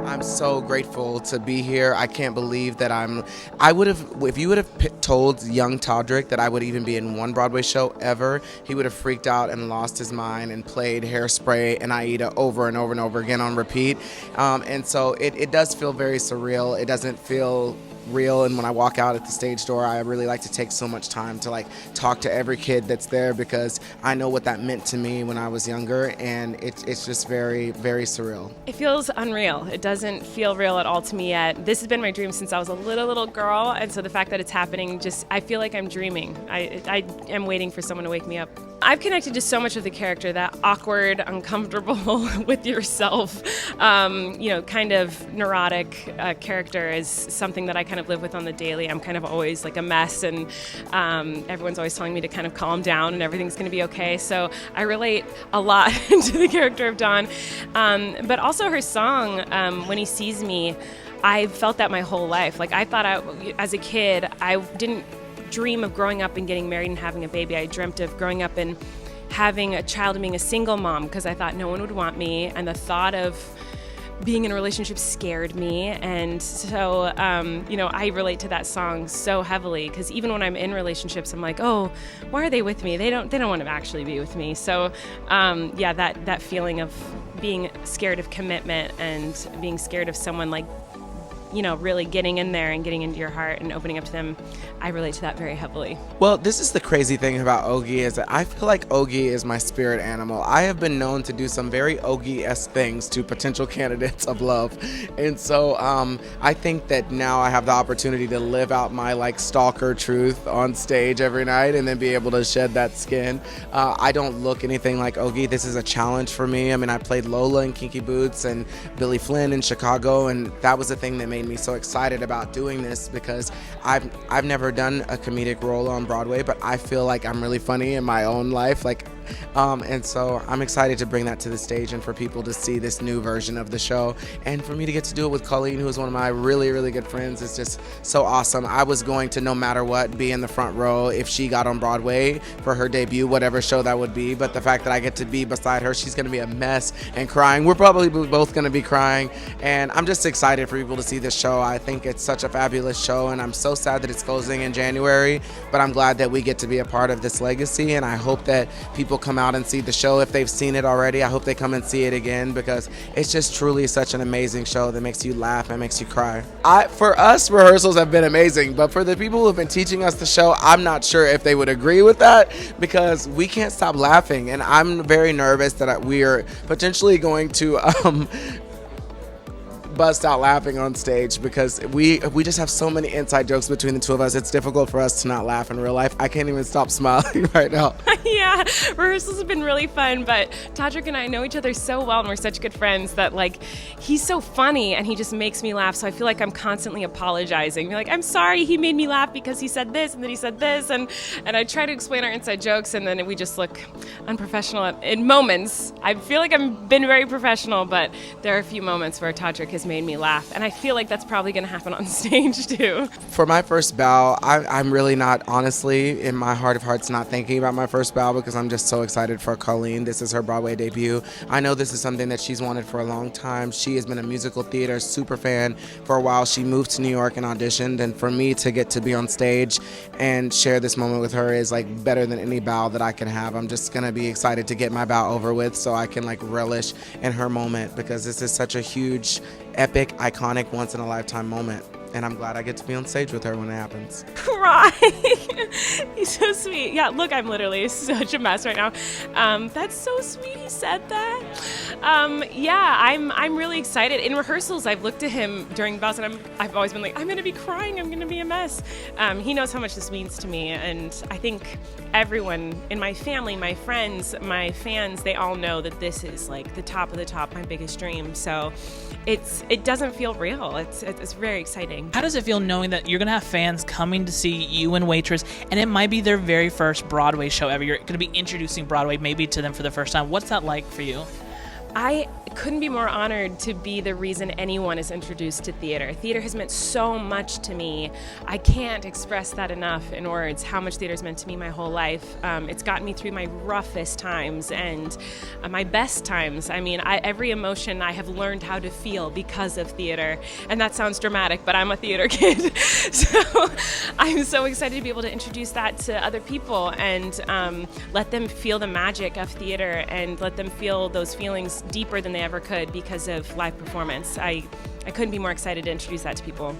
I'm so grateful to be here. I can't believe that I would have, if you would have told young Todrick that I would even be in one Broadway show ever, he would have freaked out and lost his mind and played Hairspray and Aida over and over and over again on repeat. And so it does feel very surreal. It doesn't feel real, and when I walk out at the stage door, I really like to take so much time to like talk to every kid that's there, because I know what that meant to me when I was younger, and it's just very, very surreal. It feels unreal. It doesn't feel real at all to me yet. This has been my dream since I was a little girl, and so the fact that it's happening, I feel like I'm dreaming. I am waiting for someone to wake me up. I've connected to so much of the character, that awkward, uncomfortable with yourself, kind of neurotic character is something that I kind of live with on the daily. I'm kind of always like a mess, and everyone's always telling me to kind of calm down and everything's going to be okay. So I relate a lot to the character of Dawn. But also her song, When He Sees Me, I felt that my whole life. Like I thought as a kid, I didn't dream of growing up and getting married and having a baby. I dreamt of growing up and having a child and being a single mom, because I thought no one would want me, and the thought of being in a relationship scared me. And so I relate to that song so heavily, because even when I'm in relationships, I'm like, oh, why are they with me? They don't want to actually be with me. So that feeling of being scared of commitment and being scared of someone like really getting in there and getting into your heart and opening up to them, I relate to that very heavily. Well, this is the crazy thing about Ogie, is that I feel like Ogie is my spirit animal. I have been known to do some very Ogie-esque things to potential candidates of love. And so I think that now I have the opportunity to live out my like stalker truth on stage every night and then be able to shed that skin. I don't look anything like Ogie. This is a challenge for me. I mean, I played Lola in Kinky Boots and Billy Flynn in Chicago, and that was the thing that made me so excited about doing this, because I've never done a comedic role on Broadway, but I feel like I'm really funny in my own life, and so I'm excited to bring that to the stage and for people to see this new version of the show, and for me to get to do it with Colleen, who is one of my really, really good friends. Is just so awesome. I was going to, no matter what, be in the front row if she got on Broadway for her debut, whatever show that would be, but the fact that I get to be beside her, she's going to be a mess and crying. We're probably both going to be crying, and I'm just excited for people to see this show. I think it's such a fabulous show, and I'm so sad that it's closing in January, but I'm glad that we get to be a part of this legacy, and I hope that people come out and see the show. If they've seen it already, I hope they come and see it again, because it's just truly such an amazing show that makes you laugh and makes you cry. For us, rehearsals have been amazing, but for the people who have been teaching us the show, I'm not sure if they would agree with that, because we can't stop laughing, and I'm very nervous that we are potentially going to bust out laughing on stage, because we just have so many inside jokes between the two of us. It's difficult for us to not laugh in real life. I can't even stop smiling right now. Yeah, rehearsals have been really fun, but Todrick and I know each other so well, and we're such good friends that like he's so funny and he just makes me laugh, so I feel like I'm constantly apologizing. Like, I'm sorry, he made me laugh because he said this and then he said this, and I try to explain our inside jokes, and then we just look unprofessional in moments. I feel like I've been very professional, but there are a few moments where Todrick has made me laugh, and I feel like that's probably going to happen on stage too. For my first bow, I'm really not, honestly, in my heart of hearts, not thinking about my first bow, because I'm just so excited for Colleen. This is her Broadway debut. I know this is something that she's wanted for a long time. She has been a musical theater super fan for a while. She moved to New York and auditioned, and for me to get to be on stage and share this moment with her is like better than any bow that I can have. I'm just gonna be excited to get my bow over with so I can like relish in her moment, because this is such a huge, epic, iconic, once-in-a-lifetime moment. And I'm glad I get to be on stage with her when it happens. Crying. He's so sweet. Yeah, look, I'm literally such a mess right now. That's so sweet he said that. I'm really excited. In rehearsals, I've looked at him during the bows, and I've always been like, I'm going to be crying. I'm going to be a mess. He knows how much this means to me, and I think everyone in my family, my friends, my fans, they all know that this is like the top of the top, my biggest dream. So it doesn't feel real. It's very exciting. How does it feel knowing that you're going to have fans coming to see you and Waitress, and it might be their very first Broadway show ever? You're going to be introducing Broadway maybe to them for the first time. What's that like for you? I couldn't be more honored to be the reason anyone is introduced to theater. Theater has meant so much to me. I can't express that enough in words, how much theater's meant to me my whole life. It's gotten me through my roughest times and my best times. I mean, every emotion I have learned how to feel because of theater. And that sounds dramatic, but I'm a theater kid. So I'm so excited to be able to introduce that to other people and let them feel the magic of theater and let them feel those feelings deeper than they ever could because of live performance. I couldn't be more excited to introduce that to people.